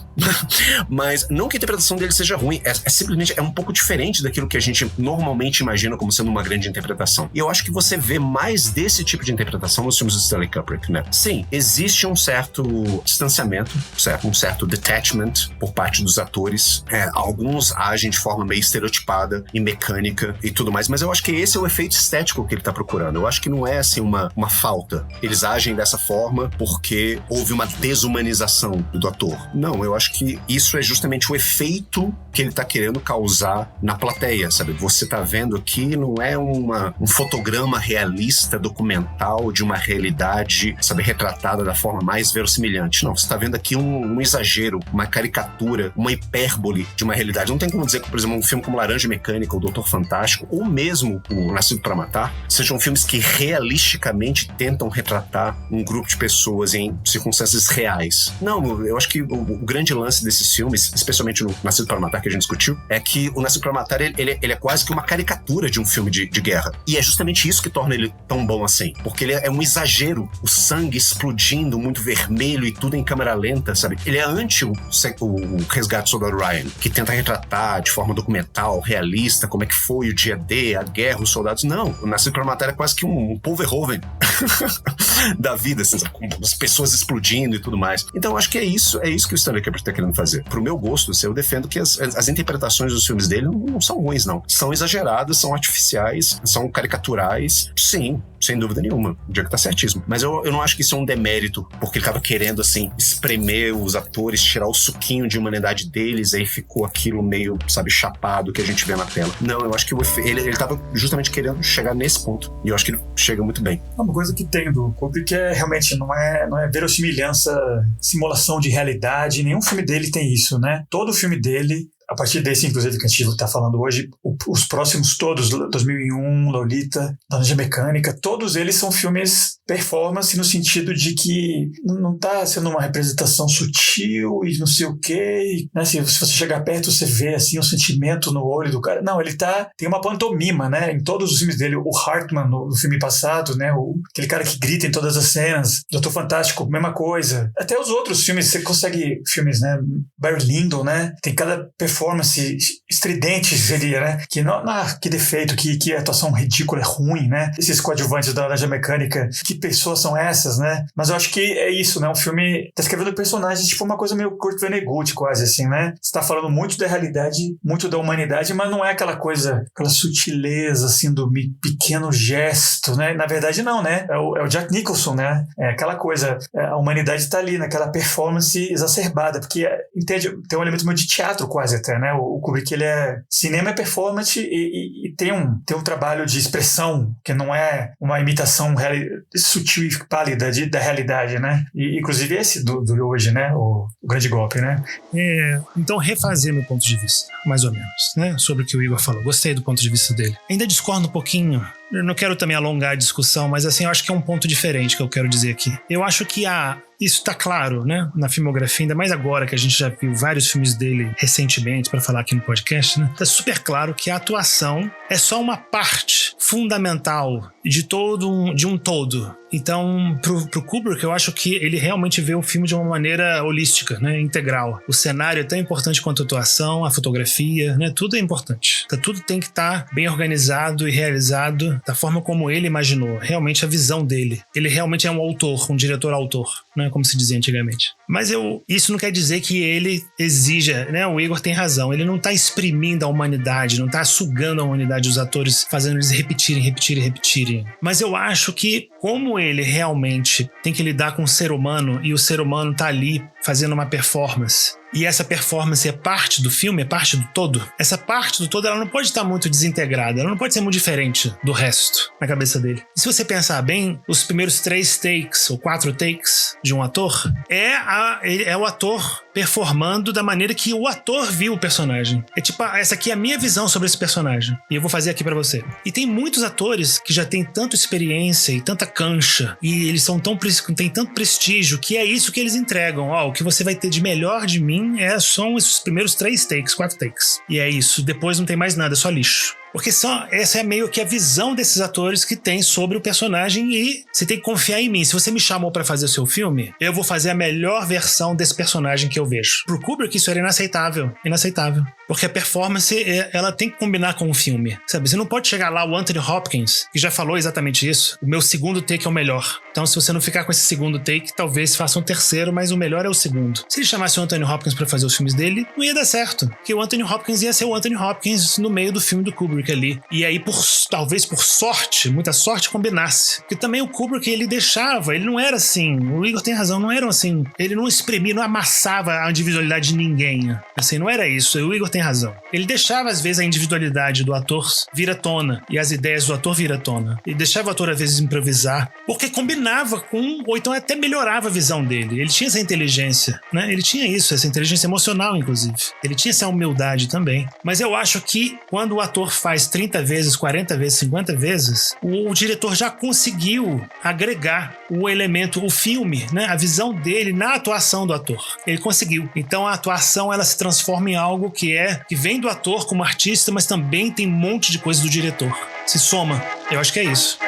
Mas não que a interpretação dele seja ruim, é simplesmente um pouco diferente daquilo que a gente normalmente imagina como sendo uma grande interpretação. E eu acho que você vê mais desse tipo de interpretação nos filmes do Stanley Kubrick, né? Sim, existe um certo distanciamento, certo? Um certo detachment por parte dos atores. Alguns agem de forma meio estereotipada e mecânica e tudo mais, mas eu acho que esse é o efeito estético que ele tá procurando. Eu acho que não é, assim, uma falta. Eles agem dessa forma porque houve uma desumanização do ator. Não, eu acho que isso é justamente o efeito que ele tá querendo causar na plateia, sabe? Você tá vendo aqui, não é um fotograma realista, documental de uma realidade, sabe, retratada da forma mais verossimilhante. Não, você tá vendo aqui um exagero, uma caricatura, uma hipérbole de uma realidade. Não tem como dizer que, por exemplo, um filme como Laranja Mecânica, O Doutor Fantástico, ou mesmo O Nascido para Matar, sejam filmes que realisticamente tentam retratar um grupo de pessoas em circunstâncias reais. Não, eu acho que o grande lance desses filmes, especialmente no Nascido para Matar, que a gente discutiu, é que o Nascido para Matar, ele é quase que uma caricatura de um filme de guerra. E é justamente isso que torna ele tão bom assim. Porque ele é um exagero. O sangue explodindo, muito vermelho e tudo em câmera lenta, sabe? Ele é anti o Resgate do Soldado Ryan, que tenta retratar de forma documental, realista, como é que foi o dia D, a guerra, os soldados. Não, o Nascido para Matar é quase que um Paul Verhoeven. da vida, assim, com as pessoas explodindo e tudo mais. Então acho que é isso que o Stanley Kubrick tá querendo fazer. Pro meu gosto, assim, eu defendo que as interpretações dos filmes dele não são ruins, não. São exageradas, são artificiais, são caricaturais, sim, sem dúvida nenhuma. O Diego tá certíssimo. Mas eu não acho que isso é um demérito, porque ele tava querendo, assim, espremer os atores, tirar o suquinho de humanidade deles, aí ficou aquilo meio, sabe, chapado que a gente vê na tela. Não, eu acho que ele tava justamente querendo chegar nesse ponto. E eu acho que ele chega muito bem. Uma coisa que tem do Kubrick é realmente não é verossimilhança, simulação de realidade. Nenhum filme dele tem isso, né? Todo filme dele, a partir desse, inclusive, que a gente está falando hoje, os próximos todos, 2001, Lolita, Laranja Mecânica, todos eles são filmes performance no sentido de que não está sendo uma representação sutil e não sei o quê, né? Se você chegar perto, você vê assim, um sentimento no olho do cara. Não, ele tem uma pantomima, né? Em todos os filmes dele, o Hartman, no filme passado, né? Aquele cara que grita em todas as cenas, Doutor Fantástico, mesma coisa. Até os outros filmes, você consegue, filmes, né? Barry Lyndon, né? Tem cada performance estridente, seria, né? Que defeito, que atuação ridícula, ruim, né? Esses coadjuvantes da Laranja Mecânica, que pessoas são essas, né? Mas eu acho que é isso, né? O filme tá escrevendo personagens, tipo uma coisa meio Kurt Vonnegut, quase assim, né? Você tá falando muito da realidade, muito da humanidade, mas não é aquela coisa, aquela sutileza, assim, do pequeno gesto, né? Na verdade, não, né? É o Jack Nicholson, né? É aquela coisa, a humanidade tá ali, naquela performance exacerbada, porque, entende? Tem um elemento meio de teatro quase até, né? O Kubrick, ele cinema é performance e tem um trabalho de expressão que não é uma imitação sutil e pálida da realidade, né? E inclusive esse do hoje, né? O Grande Golpe, né? Então refazer meu ponto de vista, mais ou menos, né? Sobre o que o Igor falou. Gostei do ponto de vista dele. Ainda discordo um pouquinho. Eu não quero também alongar a discussão, mas assim, eu acho que é um ponto diferente que eu quero dizer aqui. Eu acho que isso tá claro, né, na filmografia, ainda mais agora que a gente já viu vários filmes dele recentemente para falar aqui no podcast, né? Tá super claro que a atuação é só uma parte fundamental de um todo. Então, pro Kubrick, eu acho que ele realmente vê o filme de uma maneira holística, né, integral. O cenário é tão importante quanto a atuação, a fotografia, né, tudo é importante. Então, tudo tem que estar bem organizado e realizado da forma como ele imaginou, realmente a visão dele. Ele realmente é um autor, um diretor-autor, né, como se dizia antigamente. Mas isso não quer dizer que ele exija, né, o Igor tem razão, ele não está exprimindo a humanidade, não está sugando a humanidade, os atores, fazendo eles repetirem. Mas eu acho que, como ele realmente tem que lidar com o ser humano e o ser humano está ali fazendo uma performance, e essa performance é parte do filme, é parte do todo, essa parte do todo ela não pode estar muito desintegrada, ela não pode ser muito diferente do resto na cabeça dele. E se você pensar bem, os primeiros 3 takes ou 4 takes de um ator é o ator performando da maneira que o ator viu o personagem. É tipo, essa aqui é a minha visão sobre esse personagem e eu vou fazer aqui pra você. E tem muitos atores que já têm tanta experiência e tanta cancha e eles têm tanto prestígio que é isso que eles entregam. O que você vai ter de melhor de mim são esses primeiros 3 takes, 4 takes. E é isso, depois não tem mais nada, é só lixo. Porque essa é meio que a visão desses atores que tem sobre o personagem e você tem que confiar em mim. Se você me chamou pra fazer o seu filme, eu vou fazer a melhor versão desse personagem que eu vejo. Pro Kubrick isso era inaceitável. Porque a performance, ela tem que combinar com o filme, sabe? Você não pode chegar lá, o Anthony Hopkins, que já falou exatamente isso, o meu segundo take é o melhor. Então se você não ficar com esse segundo take, talvez faça um terceiro, mas o melhor é o segundo. Se ele chamasse o Anthony Hopkins pra fazer os filmes dele, não ia dar certo. Porque o Anthony Hopkins ia ser o Anthony Hopkins no meio do filme do Kubrick ali. E aí, talvez por sorte, muita sorte, combinasse. Porque também o Kubrick, ele não era assim, o Igor tem razão, não era assim, ele não exprimia, não amassava a individualidade de ninguém. Assim, não era isso, o Igor tem razão. Ele deixava, às vezes, a individualidade do ator vir à tona, e as ideias do ator vir à tona. Ele deixava o ator, às vezes, improvisar, porque combinava com, ou então até melhorava a visão dele. Ele tinha essa inteligência, né? Ele tinha isso, essa inteligência emocional, inclusive. Ele tinha essa humildade também. Mas eu acho que, quando o ator faz 30 vezes, 40 vezes, 50 vezes, o diretor já conseguiu agregar o elemento, o filme, né? A visão dele na atuação do ator. Ele conseguiu. Então a atuação, ela se transforma em algo que vem do ator como artista, mas também tem um monte de coisa do diretor. Se soma. Eu acho que é isso.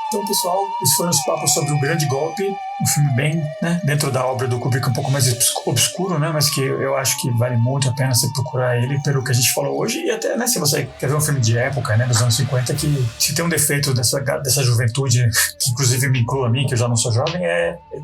Então, pessoal, esses foram os papos sobre o Grande Golpe. um filme bem, né, dentro da obra do Kubrick, um pouco mais obscuro, né, mas que eu acho que vale muito a pena você procurar ele pelo que a gente falou hoje, e até, né, se você quer ver um filme de época, né, dos anos 50, que se tem um defeito dessa juventude, que inclusive me inclui a mim, que eu já não sou jovem,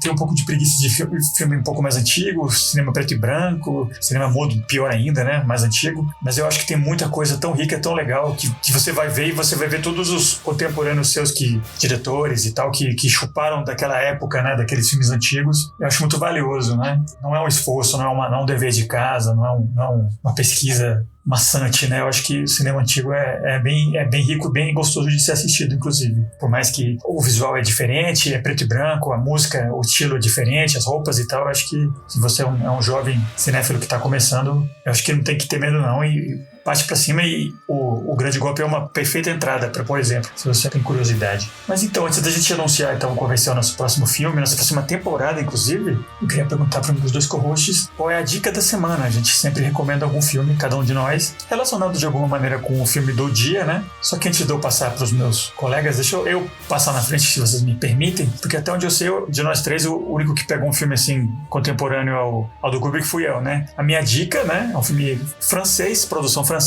tem um pouco de preguiça de filme um pouco mais antigo, cinema preto e branco, cinema mudo, pior ainda, né, mais antigo, mas eu acho que tem muita coisa tão rica, tão legal, que você vai ver, e você vai ver todos os contemporâneos seus, diretores e tal, que chuparam daquela época, né, daqueles filmes antigos. Eu acho muito valioso, né? Não é um esforço, não é um dever de casa, não é uma pesquisa maçante, né? Eu acho que o cinema antigo é bem rico, bem gostoso de ser assistido, inclusive. Por mais que o visual é diferente, é preto e branco, a música, o estilo é diferente, as roupas e tal, eu acho que se você é um jovem cinéfilo que está começando, eu acho que não tem que ter medo não, e parte pra cima, e o Grande Golpe é uma perfeita entrada para, por exemplo, se você tem curiosidade. Mas então, antes da gente anunciar então qual vai ser o nosso próximo filme, nossa próxima temporada, inclusive, eu queria perguntar para um dos dois co-hosts qual é a dica da semana. A gente sempre recomenda algum filme, cada um de nós, relacionado de alguma maneira com o filme do dia, né? Só que antes de eu passar para os meus colegas, deixa eu passar na frente, se vocês me permitem, porque até onde eu sei, de nós três, o único que pegou um filme assim contemporâneo ao do Kubrick fui eu, né? A minha dica, né, é um filme francês, produção francesa,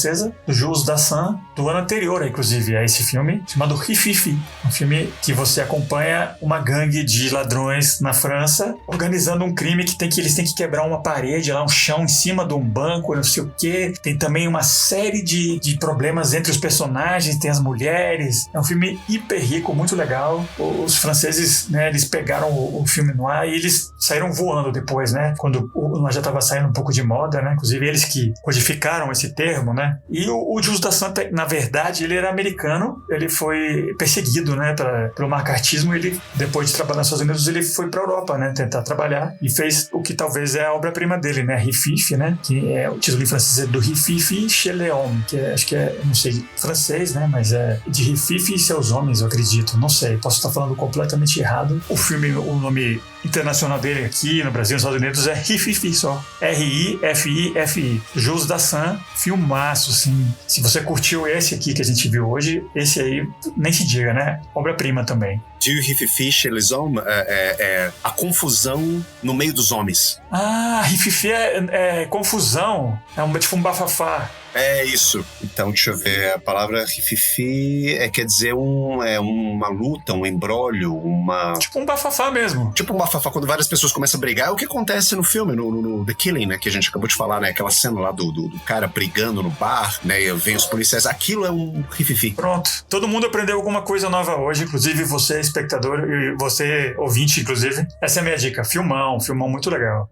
do Jules Dassin, do ano anterior, inclusive, a esse filme, chamado Rififi. Um filme que você acompanha uma gangue de ladrões na França, organizando um crime que eles têm que quebrar uma parede, lá um chão em cima de um banco, não sei o quê. Tem também uma série de problemas entre os personagens, tem as mulheres. É um filme hiper rico, muito legal. Os franceses, né, eles pegaram o filme no ar e eles saíram voando depois, né, quando já estava saindo um pouco de moda, né, inclusive eles que codificaram esse termo, né. E o Jules Dassin, na verdade, ele era americano, ele foi perseguido, né, pelo macartismo. Ele, depois de trabalhar nos Estados Unidos, ele foi pra Europa, né, tentar trabalhar, e fez o que talvez é a obra-prima dele, né, Rififi, né, que é o título em francês do Rififi chez les hommes, que acho que não sei, francês, né, mas é de Rififi e seus homens, eu acredito, não sei, posso estar falando completamente errado. O filme, o nome internacional dele aqui no Brasil, nos Estados Unidos, é Rififi só, R-I-F-I-F-I, Jules Dassin, filmaço, assim. Se você curtiu esse aqui que a gente viu hoje, esse aí nem se diga, né, obra-prima também. Du Rififi chez les hommes é a confusão no meio dos homens. Ah, Rififi é confusão, tipo um bafafá. É isso. Então, deixa eu ver. A palavra rififi quer dizer uma luta, um embrólio, uma... Tipo um bafafá mesmo. Tipo um bafafá, quando várias pessoas começam a brigar. É o que acontece no filme, no The Killing, né? Que a gente acabou de falar, né? Aquela cena lá do cara brigando no bar, né? E vem os policiais. Aquilo é um rififi. Pronto. Todo mundo aprendeu alguma coisa nova hoje, inclusive você, espectador, e você, ouvinte, inclusive. Essa é a minha dica. Filmão muito legal.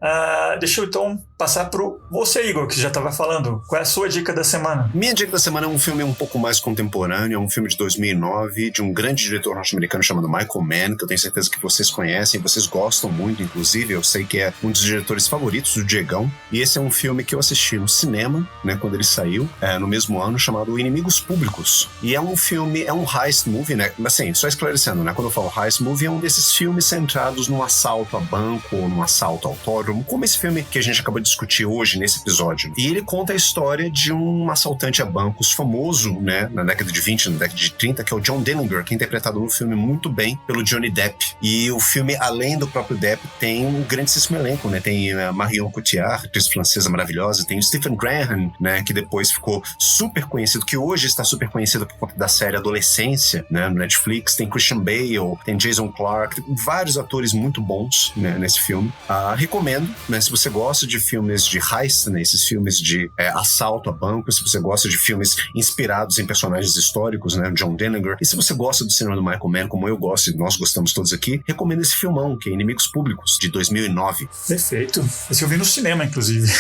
Deixa eu então passar pro você, Igor, que já estava falando. Qual é a sua dica da semana? Minha dica da semana é um filme um pouco mais contemporâneo, é um filme de 2009, de um grande diretor norte-americano chamado Michael Mann, que eu tenho certeza que vocês conhecem, vocês gostam muito, inclusive, eu sei que é um dos diretores favoritos do Diegão, e esse é um filme que eu assisti no cinema, né, quando ele saiu, no mesmo ano, chamado Inimigos Públicos, e é um filme, é um heist movie, né, assim, só esclarecendo, né, quando eu falo heist movie, é um desses filmes centrados num assalto a banco ou num assalto ao autódromo, como esse filme que a gente acabou de discutir hoje nesse episódio, e ele conta a história de um assaltante a bancos famoso, né, na década de 20, na década de 30, que é o John Dillinger, que é interpretado no filme muito bem pelo Johnny Depp. E o filme, além do próprio Depp, tem um grandíssimo elenco, né, tem a Marion Cotillard, atriz francesa maravilhosa, tem o Stephen Graham, né, que depois ficou super conhecido, que hoje está super conhecido por conta da série Adolescência, né, no Netflix, tem Christian Bale, tem Jason Clarke, tem vários atores muito bons, né, nesse filme. Recomendo, né, se você gosta de filmes de heist, né, esses filmes de assalto a bancos, se você gosta de filmes inspirados em personagens históricos, né, John Dillinger, e se você gosta do cinema do Michael Mann, como eu gosto e nós gostamos todos aqui, recomendo esse filmão, que é Inimigos Públicos, de 2009. Perfeito. Esse eu vi no cinema, inclusive.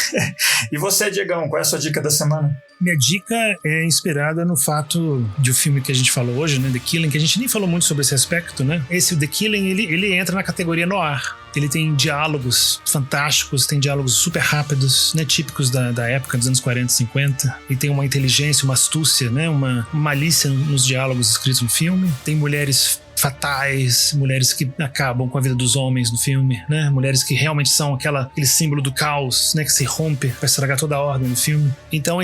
E você, Diegão, qual é a sua dica da semana? Minha dica é inspirada no fato de o filme que a gente falou hoje, né, The Killing, que a gente nem falou muito sobre esse aspecto, né? Esse The Killing, ele entra na categoria noir. Ele tem diálogos fantásticos, tem diálogos super rápidos, né, típicos da época dos anos 40 e 50. E tem uma inteligência, uma astúcia, né, uma malícia nos diálogos escritos no filme. Tem mulheres fatais, mulheres que acabam com a vida dos homens no filme, né? Mulheres que realmente são aquele símbolo do caos, né? Que se rompe pra estragar toda a ordem no filme. Então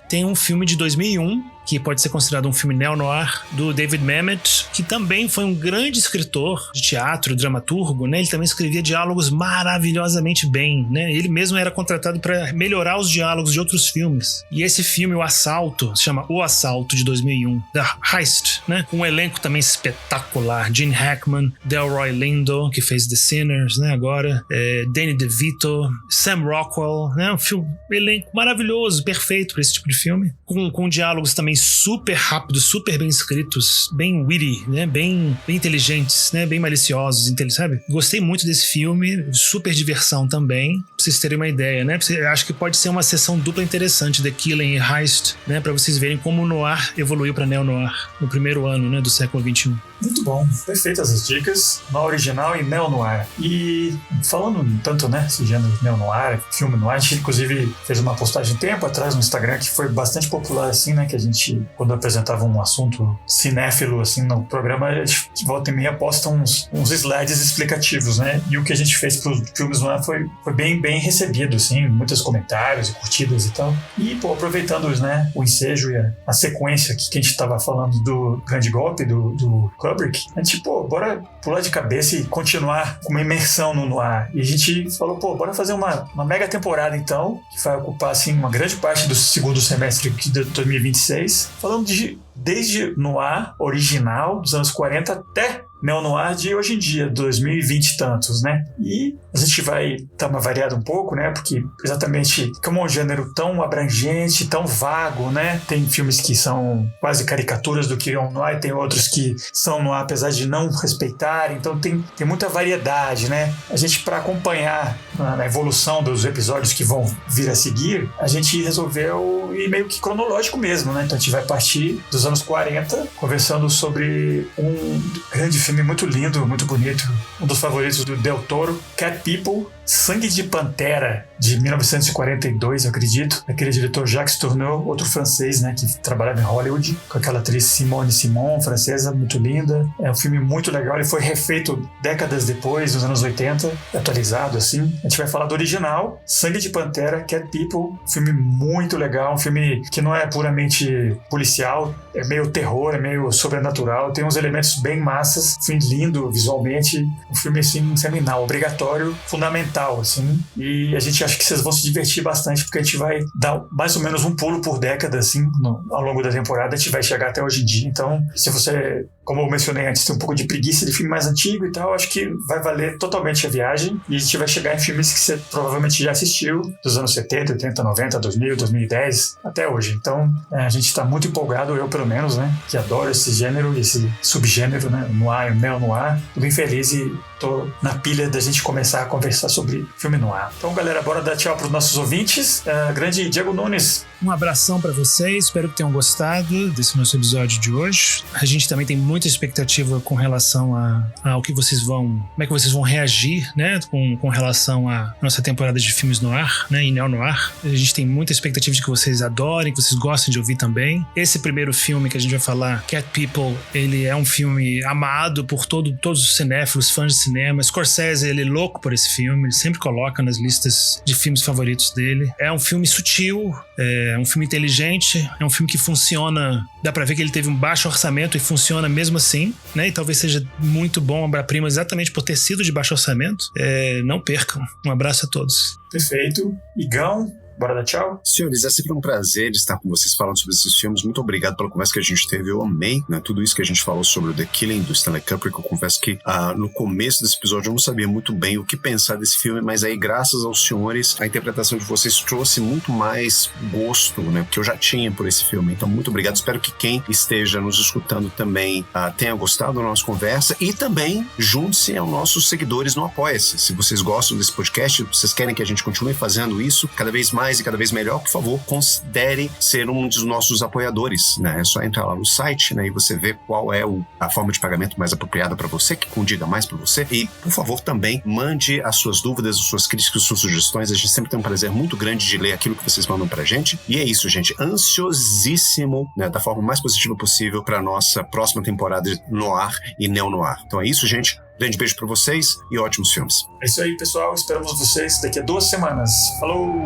tem um filme de 2001, que pode ser considerado um filme neo-noir, do David Mamet, que também foi um grande escritor de teatro, dramaturgo, né? Ele também escrevia diálogos maravilhosamente bem, né? Ele mesmo era contratado para melhorar os diálogos de outros filmes. E esse filme, O Assalto, se chama O Assalto, de 2001, da Heist, né? Com um elenco também espetacular. Gene Hackman, Delroy Lindo, que fez The Sinners, né? Agora, Danny DeVito, Sam Rockwell, né? Um elenco maravilhoso, perfeito para esse tipo de filme. Com diálogos também super rápidos, super bem escritos, bem witty, né? Bem inteligentes, né? Bem maliciosos, sabe? Gostei muito desse filme, super diversão também, pra vocês terem uma ideia, né? Acho que pode ser uma sessão dupla interessante, The Killing e Heist, né? Pra vocês verem como o noir evoluiu pra neo-noir no primeiro ano, né? Do século XXI. Muito bom, perfeitas as dicas, no original e neo-noir. E falando tanto, né, esse gênero neo-noir, filme noir, a gente inclusive fez uma postagem tempo atrás no Instagram que foi bastante popular, assim, né, que a gente, quando apresentava um assunto cinéfilo, assim, no programa, a gente volta e meia posta uns slides explicativos, né, e o que a gente fez pros filmes noir foi bem recebido, assim, muitos comentários e curtidas e tal. E, pô, aproveitando, né, o ensejo e a sequência aqui que a gente tava falando do Grande Golpe, do Kubrick, a gente, bora pular de cabeça e continuar com uma imersão no noir. E a gente falou, bora fazer uma mega temporada, então, que vai ocupar, assim, uma grande parte do segundo semestre de 2026, falando desde noir original dos anos 40 até neo-noir de hoje em dia, 2020 e tantos, né? E a gente vai dar uma variada um pouco, né? Porque exatamente como é um gênero tão abrangente, tão vago, né? Tem filmes que são quase caricaturas do que é um noir, tem outros que são noir apesar de não respeitar, então tem muita variedade, né? A gente, para acompanhar na evolução dos episódios que vão vir a seguir, a gente resolveu ir meio que cronológico mesmo, né? Então a gente vai partir dos anos 40, conversando sobre um grande filme muito lindo, muito bonito, um dos favoritos do Del Toro, Cat People, Sangue de Pantera, de 1942, eu acredito, aquele diretor Jacques Tourneur, outro francês, né, que trabalhava em Hollywood, com aquela atriz Simone Simon, francesa, muito linda. É um filme muito legal, ele foi refeito décadas depois, nos anos 80, atualizado, assim. A gente vai falar do original, Sangue de Pantera, Cat People, um filme muito legal, um filme que não é puramente policial, é meio terror, é meio sobrenatural, tem uns elementos bem massas, um filme lindo visualmente, um filme, assim, seminal, obrigatório, fundamental, assim, e a gente acha que vocês vão se divertir bastante, porque a gente vai dar mais ou menos um pulo por década, assim, ao longo da temporada, a gente vai chegar até hoje em dia. Então, se você, como eu mencionei antes, tem um pouco de preguiça de filme mais antigo e tal, acho que vai valer totalmente a viagem, e a gente vai chegar em filmes que você provavelmente já assistiu, dos anos 70, 80, 90, 2000, 2010, até hoje. Então, a gente tá muito empolgado, eu pelo menos, né, que adoro esse gênero, esse subgênero, né, noir, neo-noir. Tô bem feliz e tô na pilha da gente começar a conversar sobre filme noir. Então, galera, bora dar tchau pros nossos ouvintes. Grande Diego Nunes. Um abração pra vocês, espero que tenham gostado desse nosso episódio de hoje. A gente também tem muita expectativa com relação ao que vocês vão, como é que vocês vão reagir, né, com relação à nossa temporada de filmes noir, né, e neo-noir. A gente tem muita expectativa de que vocês adorem, que vocês gostem de ouvir também. Esse primeiro filme que a gente vai falar, Cat People, ele é um filme amado por todos os cinéfilos, fãs de cinema. Scorsese, ele é louco por esse filme, ele sempre coloca nas listas de filmes favoritos dele. É um filme sutil, é um filme inteligente, é um filme que funciona, dá pra ver que ele teve um baixo orçamento e funciona mesmo assim, né? E talvez seja muito bom obra-prima exatamente por ter sido de baixo orçamento. Não percam. Um abraço a todos. Perfeito. Igão, bora dar tchau? Senhores, é sempre um prazer estar com vocês falando sobre esses filmes. Muito obrigado pela conversa que a gente teve. Eu amei, né, tudo isso que a gente falou sobre o The Killing do Stanley Kubrick. Eu confesso que no começo desse episódio eu não sabia muito bem o que pensar desse filme, mas aí, graças aos senhores, a interpretação de vocês trouxe muito mais gosto, né, porque eu já tinha por esse filme. Então, muito obrigado. Espero que quem esteja nos escutando também tenha gostado da nossa conversa, e também junte-se aos nossos seguidores no Apoia-se. Se vocês gostam desse podcast, vocês querem que a gente continue fazendo isso cada vez mais, mais e cada vez melhor, por favor, considere ser um dos nossos apoiadores, né? É só entrar lá no site, né, e você ver qual é a forma de pagamento mais apropriada para você, que condiga mais para você. E, por favor, também mande as suas dúvidas, as suas críticas, as suas sugestões. A gente sempre tem um prazer muito grande de ler aquilo que vocês mandam pra gente. E é isso, gente. Ansiosíssimo, né, da forma mais positiva possível para nossa próxima temporada de Noir e Neo-Noir. Então é isso, gente. Grande beijo pra vocês e ótimos filmes. É isso aí, pessoal. Esperamos vocês daqui a 2 semanas. Falou!